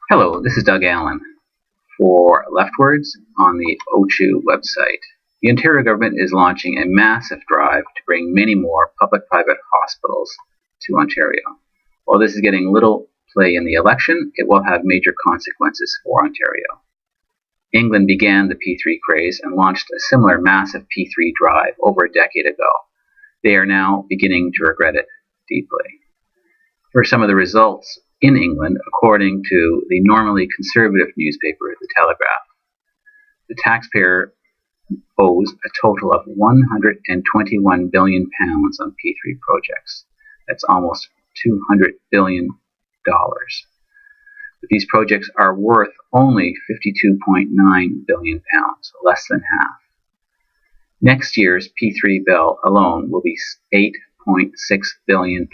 Hello, this is Doug Allen for Leftwards on the OCHU website. The Ontario government is launching a massive drive to bring many more public-private hospitals to Ontario. While this is getting little play in the election, it will have major consequences for Ontario. England began the P3 craze and launched a similar massive P3 drive over a decade ago. They are now beginning to regret it deeply. Here are some of the results in England, according to the normally conservative newspaper, the Telegraph. The taxpayer owes a total of £121 billion on P3 projects. That's almost $200 billion. But these projects are worth only £52.9 billion, less than half. Next year's P3 bill alone will be £8.6 billion,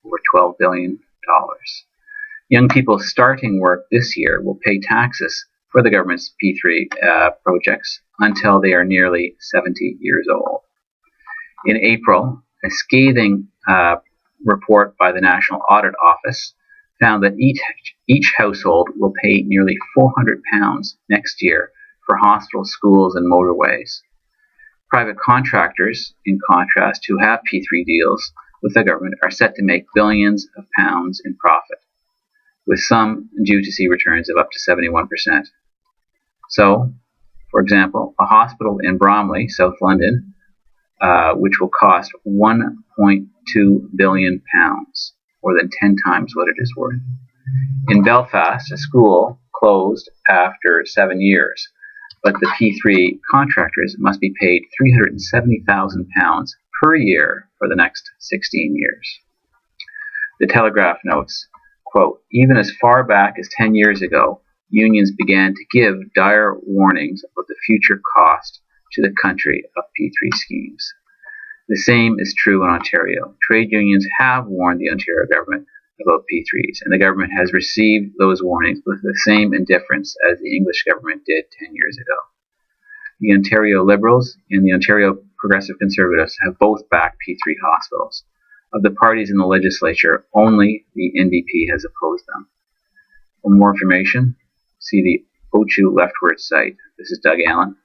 over $12 billion. Young people starting work this year will pay taxes for the government's P3 projects until they are nearly 70 years old. In April, a scathing report by the National Audit Office found that each household will pay nearly £400 next year for hospitals, schools, and motorways. Private contractors, in contrast, who have P3 deals with the government are set to make billions of pounds in profit, with some due to see returns of up to 71%. So, for example, a hospital in Bromley, South London, which will cost £1.2 billion, more than 10 times what it is worth. In Belfast, a school closed after 7 years, but the P3 contractors must be paid £370,000 per year for the next 16 years. The Telegraph notes, quote, even as far back as 10 years ago, unions began to give dire warnings about the future cost to the country of P3 schemes. The same is true in Ontario. Trade unions have warned the Ontario government about P3s, and the government has received those warnings with the same indifference as the English government did 10 years ago. The Ontario Liberals and the Ontario Progressive Conservatives have both backed P3 hospitals. Of the parties in the legislature, only the NDP has opposed them. For more information, see the OCHU Leftward site. This is Doug Allen.